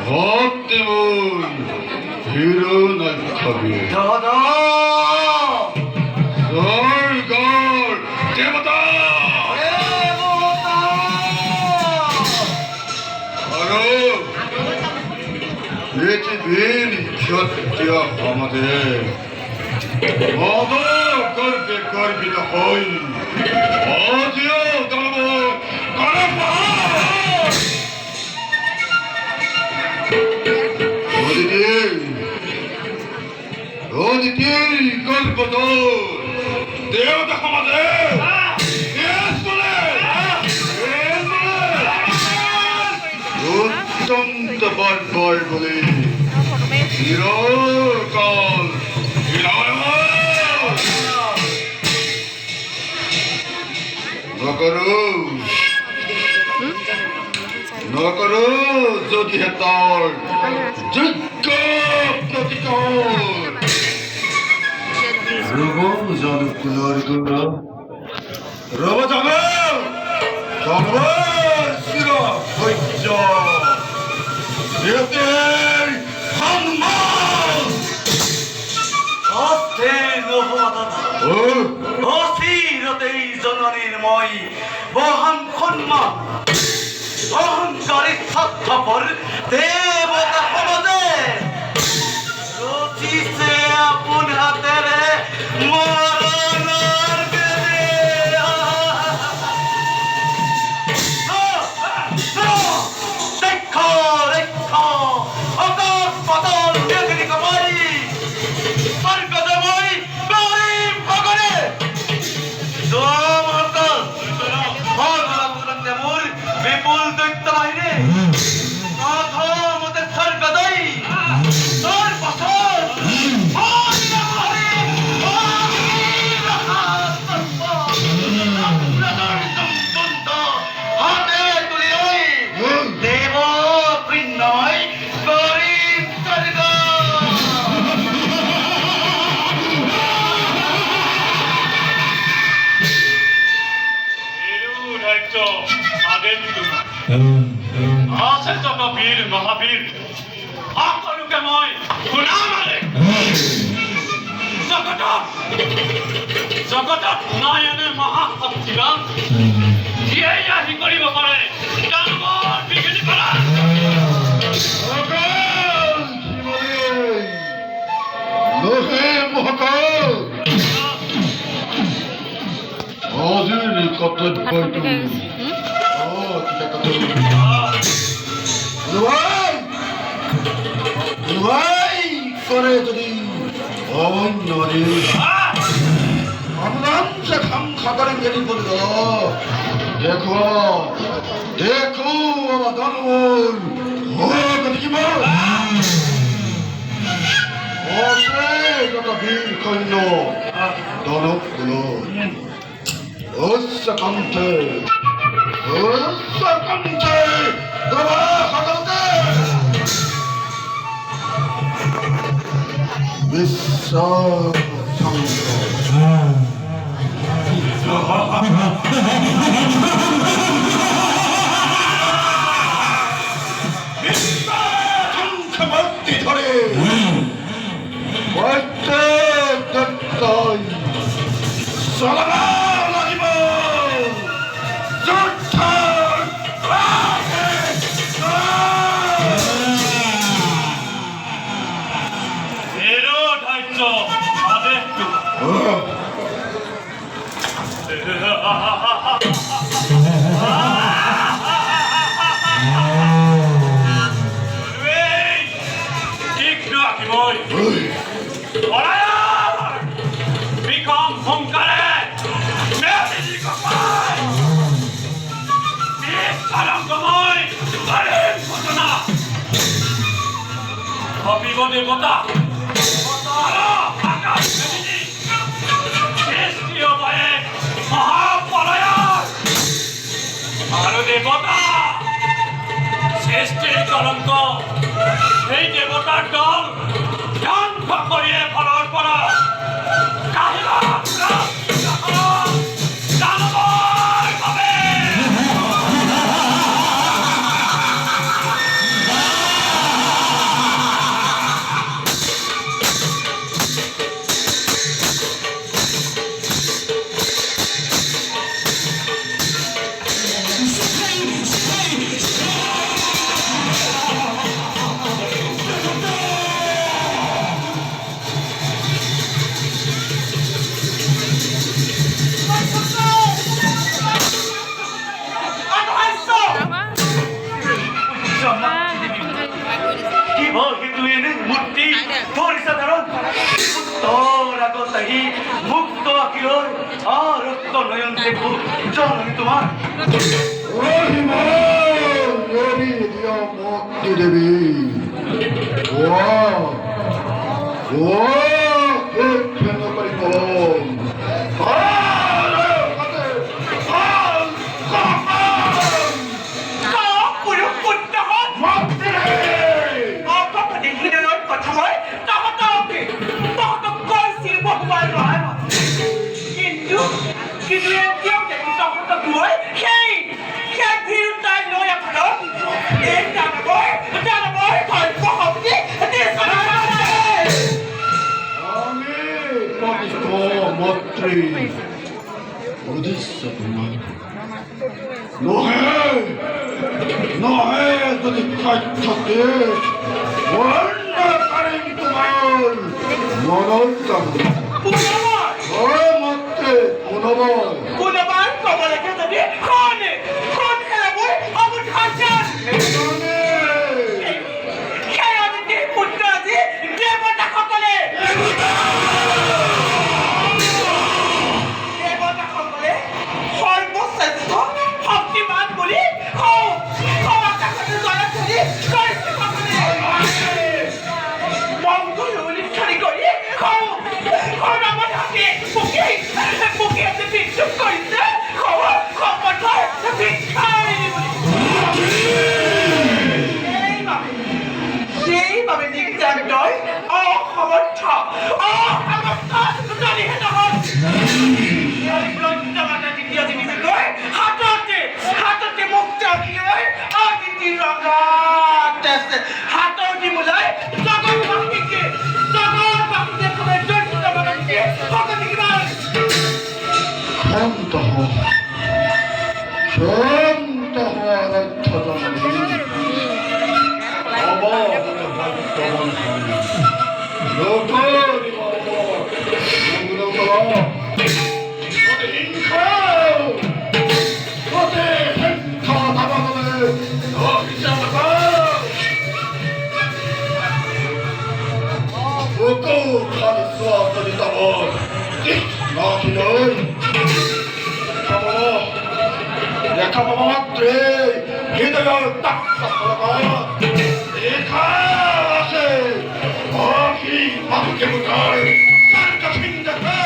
ভাবতে মন হিরো নাই খাবে দাদা স্বর্গর দেবতা আরো পৃথিবীর সত্য আমাদের মদ গর্বে গর্বিত হই অজিও দানব গল্প তো দেবতা আমাদের অত্যন্ত বর্বর বলে চিরকাল নকরো যদি হেতার যোগ্য প্রতিকার রব জনকুলার গুণা রব জন শির ধৈর্য দেবতের সম্মান অস্থিরতেই জননীর মই মহান সম্মান অহংকারী স্বার্থপর দেবতা সমাজে রচিছে আপন হাতেরে মরণের বেদে দেখো দেখো আকাশ পাতাল দেখি কমাই স্বর্গদেবই গরিব ভগরে দোমকল ভগবান দেবর বিপুল দৈত্য বাহিনী মতে স্বর্গদয়ী তোর বছর হাতে তুলি দেব নয় গরিব স্বর্গ আছে যত বীর মহাবীর সকলোকে মই শুনা মানে জগতত নাই এনে মহাশক্তিবান যিয়েই আহি কৰিব পাৰে দানৱৰ বিঘিনি কৰা মহাকাল আজিৰ কৰ্তব্যটো করে যদি খাতারে মেরি বলল দেখো দেখো আমার দানবর যত বীর কন্য দানব গুলো কণ্ঠে কণ্ঠে বিশ্ব সংখ্যামূর্তি ধরে প্রত্যেক দত্তই চলনা লাগিব দেবতা মহাপলয়ন আৰু দেবতা সৃষ্টিৰ কলংক সেই দেৱতাৰ দল ধ্বংস কৰিয়ে ফলৰ পৰা অহিতুয়েনে মূৰ্তি ধৰিছা ধৰণ তোৰ আগত আহি মুক্ত আঁকিলৈ ৰক্ত নয়ন দেখো জননী তোমাৰ মুক্তি দেবী কিন্তু এতিয়াও দেখি তহঁতক লৈ সেই ভিৰ তাই লৈ আপোনাৰ এই দানৱৰ ধৈৰ্য শক্তি মন্ত্রী উদ্দেশ্য তোমার নহে নহে যদি থাকে তোমার মনন মন্ত্রী পুনবাৰ ক'ব লাগে যদি কোন খেলাবই অবুধাচাৰ সেয়াদিতি পুত্ৰ আজি দেৱতাসকলে সৰ্বশ্ৰেষ্ঠ শক্তিমান বুলি আকাশতে জয়ত ধৰি মংগল উল্লেখনি কৰি নামত হাতে পুকি আছে বিদ্যুৎ কৰিছে শপথৰ ভিক্ষাৰী সেইবাবে নিত্যান্তই অসমৰ্থ যদিহে নহয় দ্বিতীয় জিনিসকৈ হাততে মুক্ত লৈ অদিতি ৰঙাত আছে হাতৰ দিবলৈ জগতবাসীকে কোনে দৈত্য বনাইছে সকলো কিমান শান্ত দেখা পাবা মাত্রে হৃদয় তাক রেখা আছে অখি মাকে বুঝায় তার কাছে দেখো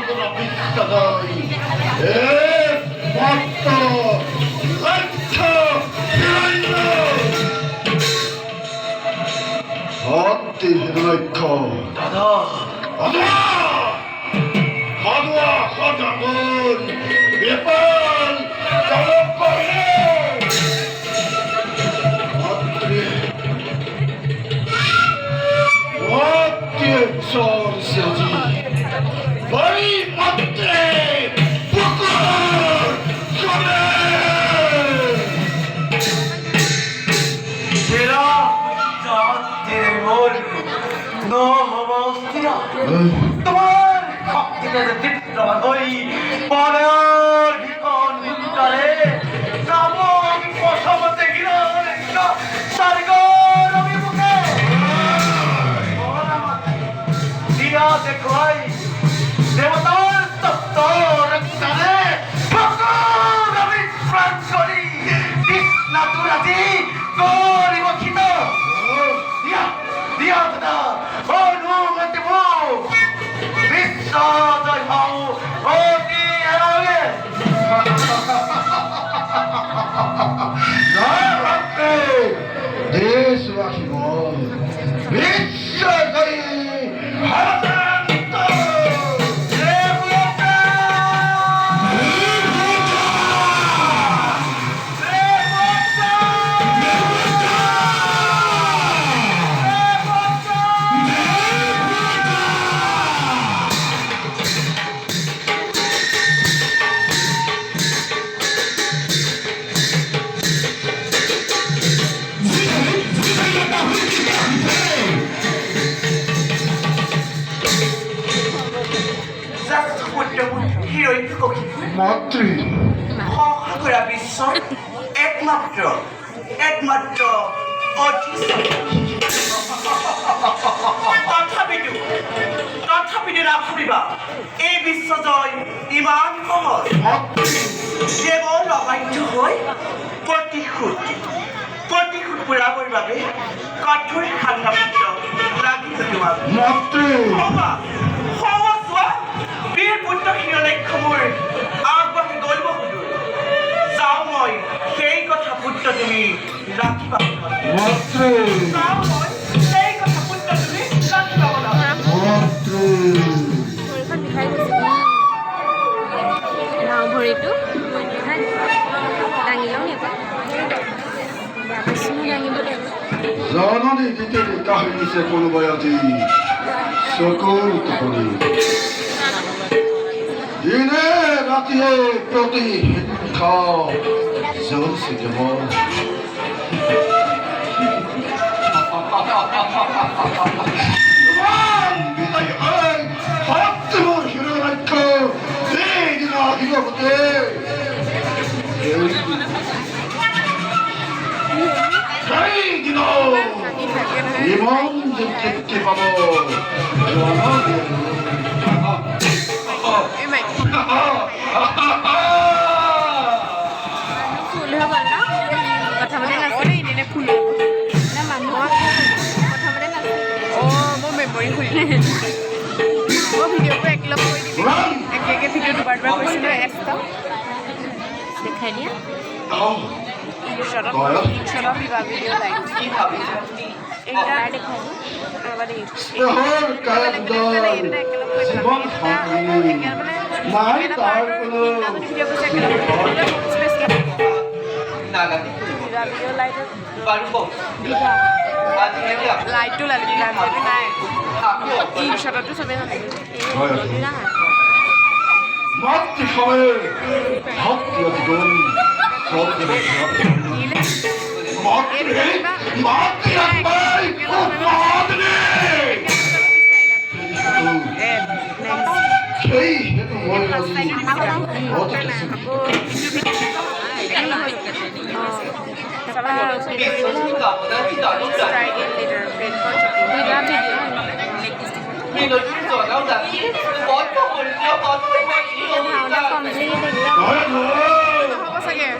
কোনো বিস্তা নাই মাত্র অতি হৃদয়ক্ষ দাদা হাদুয়া হঠাগুন বিপল চালক করে অতি সর সেজি বড়ি মাত্রে পুকুর চলে সেরা জাতির মোর নহবস্তিরা তোমার শক্তিতে দীপ্তমান হই পরের ভিকন ভিতরে নামক প্রথমতে গিরয় স্বর্গর অভিমুখে দিয়া দেখুয়াই দেবতার তত্ত্ব রক্ষণে ভগবান আমি প্রাণ করি কৃষ্ণ তুরাজি গরিবক্ষিত দিয়া দাদা অনুমতি মো বিশ্ব জয় হও অতি এরাগে দেশবাসী বল বিশ্ব জয়ী মাতৃ কৰা বিশ্বৰ একমাত্ৰ তথাপিতো নাভাবিবা এই বিশ্ব জয় ইমান সহজ কেৱল অবাধ্য হৈ প্ৰতিশোধ পুৰাবৰ বাবে কঠোৰ খান্দাপত্ৰ লাগিব তোমাক চোৱা বীৰ পুত্ৰ শিৰলেখ্য মোৰ আগবাঢ়ি গ'ল বহুদূৰ যাওঁ মই সেই কথা পুত্ৰ তুমি ৰাখিবা যাওঁ মই সেই কথা পুত্ৰ তুমি ৰাখিবা ভৰিটো দাঙি লওঁ দাঙিব লাগিব জাননী দিতে কাহিনীছে কোনোবাই আজি চকুৰ টোপনি দিনে ৰাতিয়ে প্ৰতি শিক্ষা জ্বলছে কেৱল ইমান তৃপ্তি পাব ফুল হৈ গ'ল ন প্ৰথমতে নাছিলে এনে ফুল মানুহক প্ৰথমতে নাছিলে মই মেমৰি খুলিলে মই ভিডিঅ'বোৰ একেলগ কৰি দিবি একে ভিডিঅ' দুবাৰ কৰিছিলোঁ এপছটো দেখাই দিয়া ঈশ্বৰৰ বিবাহ ভিডিঅ' লাইক এইকেইটা দেখাই লাইটটো নাই ঈশ্বৰটো চবেই নালাগে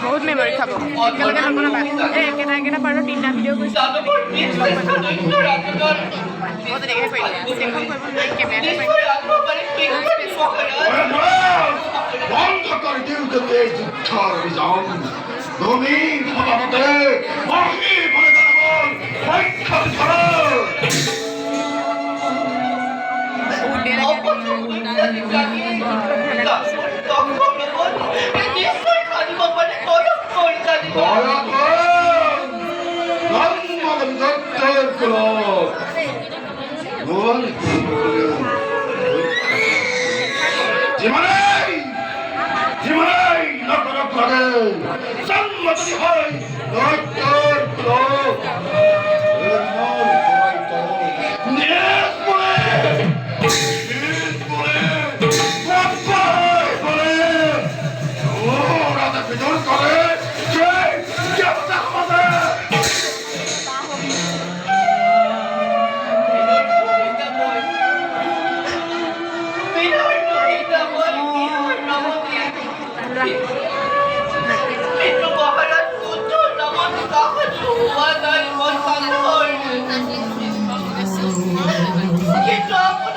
বহুত মেমৰি খাব একেলগে নবনাবা একেটা পাৰ্টৰ তিনিটা ভিডিঅ' কৰিছোঁ মই তেনেকৈ কৰিম চেকখন কৰিব নোৱাৰি কেমেৰাটো Kita